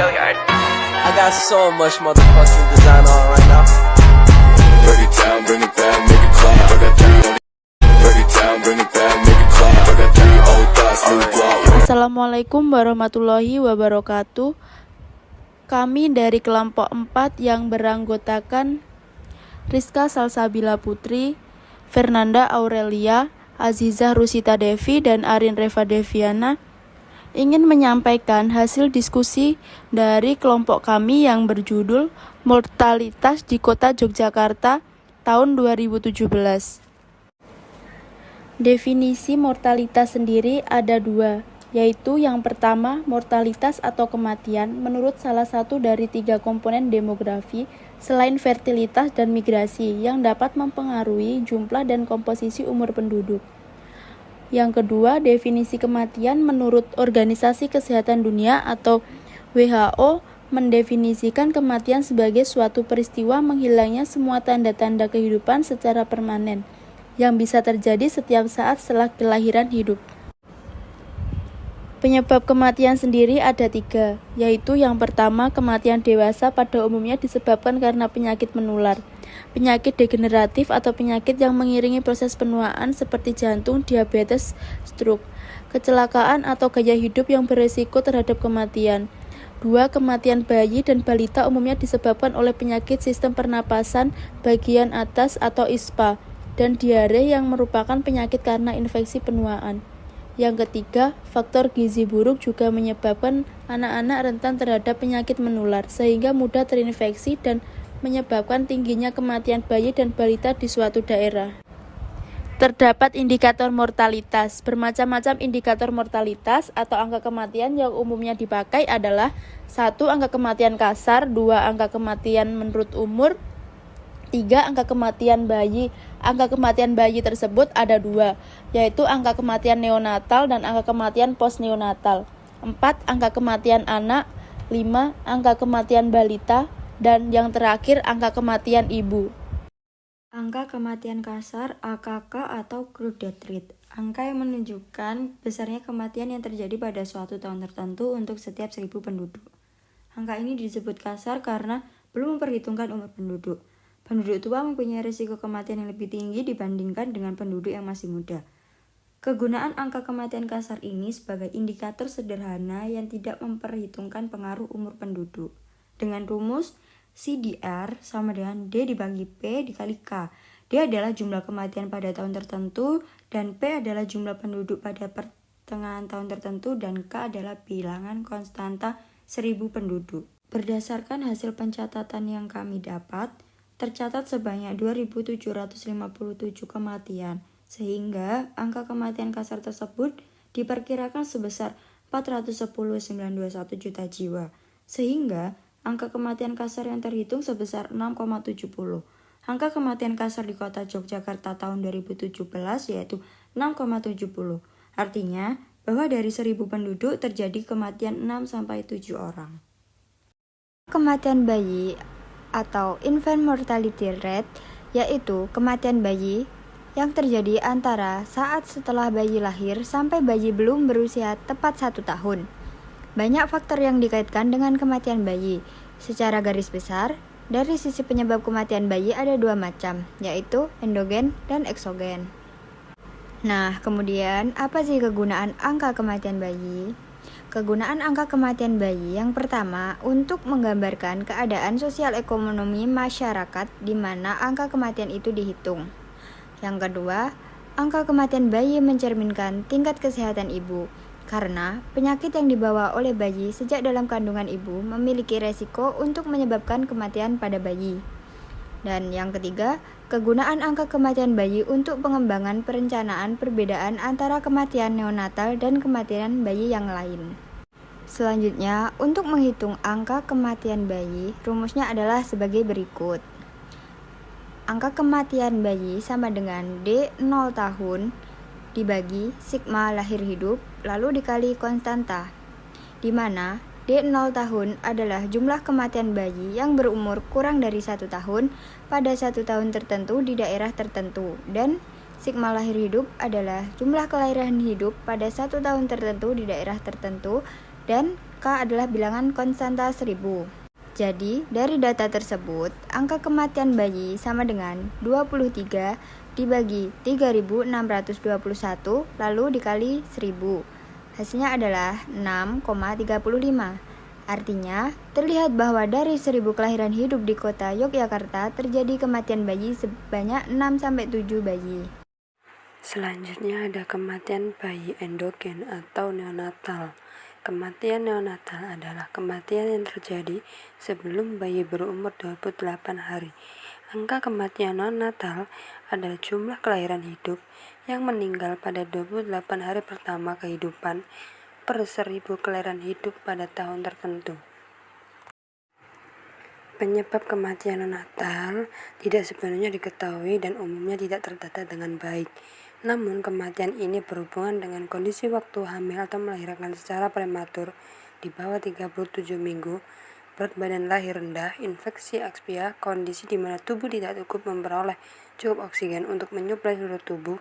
I got so much motherfucking design on right now. Break it down, bring it back, make it clap. I got three on it. Break it down, bring it back, make it clap. I got three old thoughts, new block. Assalamualaikum warahmatullahi wabarakatuh. Kami dari kelompok 4 yang beranggotakan Rizka Salsabila Putri, Fernanda Aurelia, Azizah Rusita Devi, dan Arin Reva Deviana ingin menyampaikan hasil diskusi dari kelompok kami yang berjudul Mortalitas di Kota Yogyakarta tahun 2017. Definisi mortalitas sendiri ada dua, yaitu yang pertama, mortalitas atau kematian menurut salah satu dari 3 komponen demografi selain fertilitas dan migrasi yang dapat mempengaruhi jumlah dan komposisi umur penduduk. Yang kedua, definisi kematian menurut Organisasi Kesehatan Dunia atau WHO mendefinisikan kematian sebagai suatu peristiwa menghilangnya semua tanda-tanda kehidupan secara permanen yang bisa terjadi setiap saat setelah kelahiran hidup. Penyebab kematian sendiri ada 3, yaitu yang pertama, kematian dewasa pada umumnya disebabkan karena penyakit menular, penyakit degeneratif atau penyakit yang mengiringi proses penuaan seperti jantung, diabetes, stroke, kecelakaan atau gaya hidup yang beresiko terhadap kematian. 2. Kematian bayi dan balita umumnya disebabkan oleh penyakit sistem pernapasan bagian atas atau ISPA dan diare yang merupakan penyakit karena infeksi penuaan. Yang ketiga, faktor gizi buruk juga menyebabkan anak-anak rentan terhadap penyakit menular sehingga mudah terinfeksi dan menyebabkan tingginya kematian bayi dan balita di suatu daerah. Terdapat indikator mortalitas. Bermacam-macam indikator mortalitas atau angka kematian yang umumnya dipakai adalah 1. Angka kematian kasar, 2. Angka kematian menurut umur, 3. Angka kematian bayi. Angka kematian bayi tersebut ada 2, yaitu angka kematian neonatal dan angka kematian postneonatal. 4. Angka kematian anak. 5. Angka kematian balita. Dan yang terakhir, angka kematian ibu. Angka kematian kasar AKK atau crude death rate. Angka yang menunjukkan besarnya kematian yang terjadi pada suatu tahun tertentu untuk setiap 1000 penduduk. Angka ini disebut kasar karena belum memperhitungkan umur penduduk. Penduduk tua mempunyai risiko kematian yang lebih tinggi dibandingkan dengan penduduk yang masih muda. Kegunaan angka kematian kasar ini sebagai indikator sederhana yang tidak memperhitungkan pengaruh umur penduduk. Dengan rumus CDR sama dengan D dibagi P dikali K. D adalah jumlah kematian pada tahun tertentu dan P adalah jumlah penduduk pada pertengahan tahun tertentu dan K adalah bilangan konstanta 1000 penduduk. Berdasarkan hasil pencatatan yang kami dapat, tercatat sebanyak 2.757 kematian, sehingga angka kematian kasar tersebut diperkirakan sebesar 410,921 juta jiwa, sehingga angka kematian kasar yang terhitung sebesar 6,70. Angka kematian kasar di kota Yogyakarta tahun 2017 yaitu 6,70. Artinya, bahwa dari 1000 penduduk terjadi kematian 6-7 orang. Kematian bayi atau infant mortality rate, yaitu kematian bayi yang terjadi antara saat setelah bayi lahir sampai bayi belum berusia tepat 1 tahun. Banyak faktor yang dikaitkan dengan kematian bayi. Secara garis besar, dari sisi penyebab kematian bayi ada 2 macam, yaitu endogen dan eksogen. Nah, kemudian apa sih kegunaan angka kematian bayi? Kegunaan angka kematian bayi yang pertama untuk menggambarkan keadaan sosial ekonomi masyarakat di mana angka kematian itu dihitung. Yang kedua, angka kematian bayi mencerminkan tingkat kesehatan ibu karena penyakit yang dibawa oleh bayi sejak dalam kandungan ibu memiliki resiko untuk menyebabkan kematian pada bayi. Dan yang ketiga, kegunaan angka kematian bayi untuk pengembangan perencanaan perbedaan antara kematian neonatal dan kematian bayi yang lain. Selanjutnya, untuk menghitung angka kematian bayi, rumusnya adalah sebagai berikut. Angka kematian bayi sama dengan D 0 tahun dibagi sigma lahir hidup lalu dikali konstanta, di mana D0 tahun adalah jumlah kematian bayi yang berumur kurang dari 1 tahun pada 1 tahun tertentu di daerah tertentu, dan sigma lahir hidup adalah jumlah kelahiran hidup pada 1 tahun tertentu di daerah tertentu, dan K adalah bilangan konstanta 1000. Jadi, dari data tersebut, angka kematian bayi sama dengan 23 dibagi 3621 lalu dikali 1000. Hasilnya adalah 6,35. Artinya, terlihat bahwa dari 1000 kelahiran hidup di kota Yogyakarta terjadi kematian bayi sebanyak 6-7 bayi. Selanjutnya ada kematian bayi endogen atau neonatal. Kematian neonatal adalah kematian yang terjadi sebelum bayi berumur 28 hari. Angka kematian neonatal adalah jumlah kelahiran hidup yang meninggal pada 28 hari pertama kehidupan per 1000 kelahiran hidup pada tahun tertentu. Penyebab kematian neonatal tidak sepenuhnya diketahui dan umumnya tidak terdata dengan baik. Namun, kematian ini berhubungan dengan kondisi waktu hamil atau melahirkan secara prematur di bawah 37 minggu, berat badan lahir rendah, infeksi aksia, kondisi di mana tubuh tidak cukup memperoleh cukup oksigen untuk menyuplai seluruh tubuh,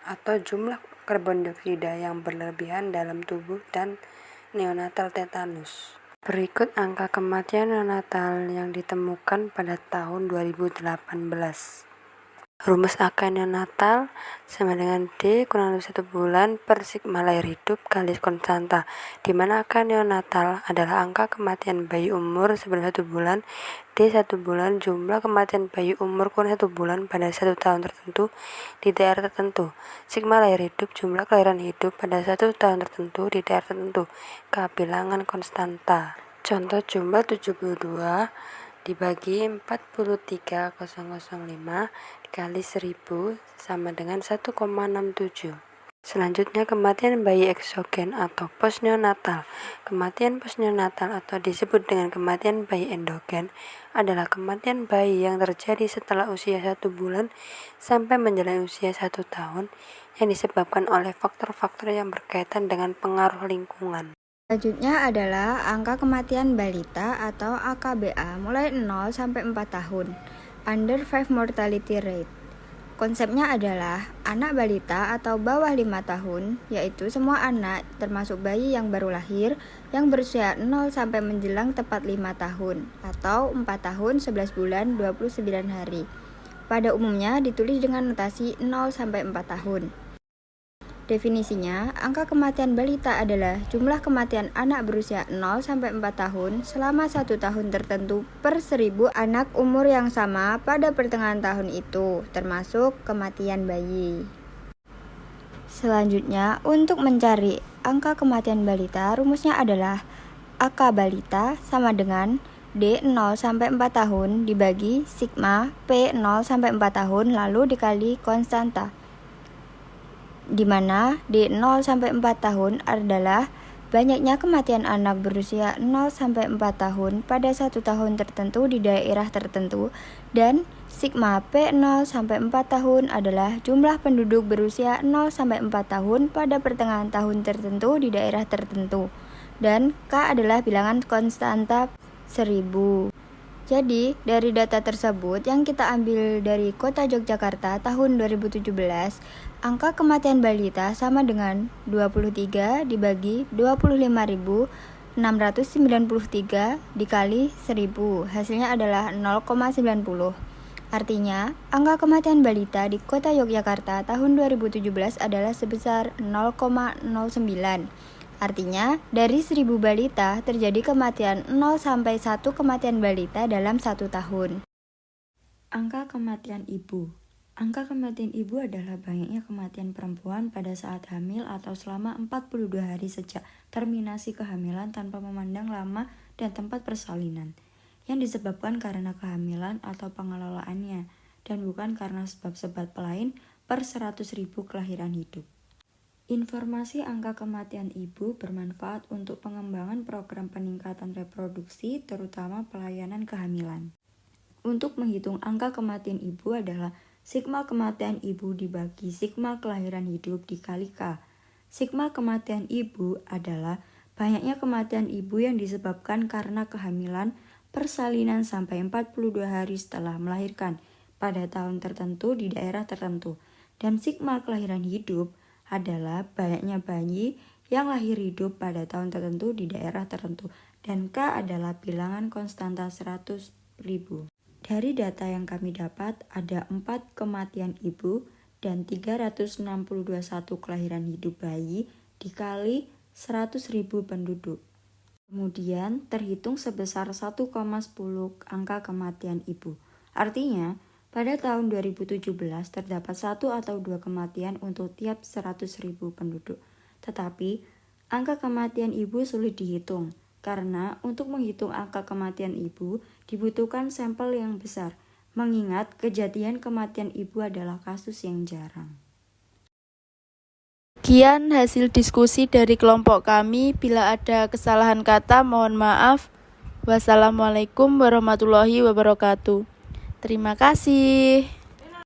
atau jumlah karbon dioksida yang berlebihan dalam tubuh, dan neonatal tetanus. Berikut angka kematian neonatal yang ditemukan pada tahun 2018. Rumus angka neonatal sama dengan D kurang lebih 1 bulan per sigma lahir hidup kali konstanta, di mana angka neonatal adalah angka kematian bayi umur sebelum 1 bulan, D 1 bulan, jumlah kematian bayi umur kurang 1 bulan pada 1 tahun tertentu di daerah tertentu, sigma lahir hidup, jumlah kelahiran hidup pada 1 tahun tertentu di daerah tertentu, K bilangan konstanta. Contoh jumlah 72 dibagi 43.005 dikali 1000 sama dengan 1,67. Selanjutnya kematian bayi eksogen atau postneonatal. Kematian postneonatal atau disebut dengan kematian bayi endogen adalah kematian bayi yang terjadi setelah usia 1 bulan sampai menjalani usia 1 tahun yang disebabkan oleh faktor-faktor yang berkaitan dengan pengaruh lingkungan. Selanjutnya adalah angka kematian balita atau AKBA mulai 0 sampai 4 tahun, under 5 mortality rate. Konsepnya adalah anak balita atau bawah 5 tahun, yaitu semua anak termasuk bayi yang baru lahir yang berusia 0 sampai menjelang tepat 5 tahun atau 4 tahun 11 bulan 29 hari. Pada umumnya ditulis dengan notasi 0 sampai 4 tahun. Definisinya, angka kematian balita adalah jumlah kematian anak berusia 0 sampai 4 tahun selama 1 tahun tertentu per 1000 anak umur yang sama pada pertengahan tahun itu, termasuk kematian bayi. Selanjutnya, untuk mencari angka kematian balita, rumusnya adalah AK balita sama dengan D 0 sampai 4 tahun dibagi sigma P 0 sampai 4 tahun lalu dikali konstanta, di mana di 0 sampai 4 tahun adalah banyaknya kematian anak berusia 0 sampai 4 tahun pada 1 tahun tertentu di daerah tertentu, dan sigma P 0 sampai 4 tahun adalah jumlah penduduk berusia 0 sampai 4 tahun pada pertengahan tahun tertentu di daerah tertentu, dan K adalah bilangan konstanta 1000. Jadi, dari data tersebut yang kita ambil dari Kota Yogyakarta tahun 2017, angka kematian balita sama dengan 23 dibagi 25.693 dikali 1000. Hasilnya adalah 0,90. Artinya, angka kematian balita di Kota Yogyakarta tahun 2017 adalah sebesar 0,09. Artinya, dari 1000 balita terjadi kematian 0 sampai 1 kematian balita dalam 1 tahun. Angka kematian ibu. Angka kematian ibu adalah banyaknya kematian perempuan pada saat hamil atau selama 42 hari sejak terminasi kehamilan tanpa memandang lama dan tempat persalinan, yang disebabkan karena kehamilan atau pengelolaannya, dan bukan karena sebab-sebab lain per 100.000 kelahiran hidup. Informasi angka kematian ibu bermanfaat untuk pengembangan program peningkatan reproduksi, terutama pelayanan kehamilan. Untuk menghitung angka kematian ibu adalah sigma kematian ibu dibagi sigma kelahiran hidup dikali K. Sigma kematian ibu adalah banyaknya kematian ibu yang disebabkan karena kehamilan, persalinan sampai 42 hari setelah melahirkan pada tahun tertentu di daerah tertentu. Dan sigma kelahiran hidup adalah banyaknya bayi yang lahir hidup pada tahun tertentu di daerah tertentu, dan K adalah bilangan konstanta 100.000. Dari data yang kami dapat, ada 4 kematian ibu dan 361 kelahiran hidup bayi dikali 100.000 penduduk. Kemudian terhitung sebesar 1,10 angka kematian ibu. Artinya, pada tahun 2017 terdapat 1 atau 2 kematian untuk tiap 100.000 penduduk. Tetapi, angka kematian ibu sulit dihitung, karena untuk menghitung angka kematian ibu dibutuhkan sampel yang besar, mengingat kejadian kematian ibu adalah kasus yang jarang. Sekian hasil diskusi dari kelompok kami. Bila ada kesalahan kata, mohon maaf. Wassalamualaikum warahmatullahi wabarakatuh. Terima kasih.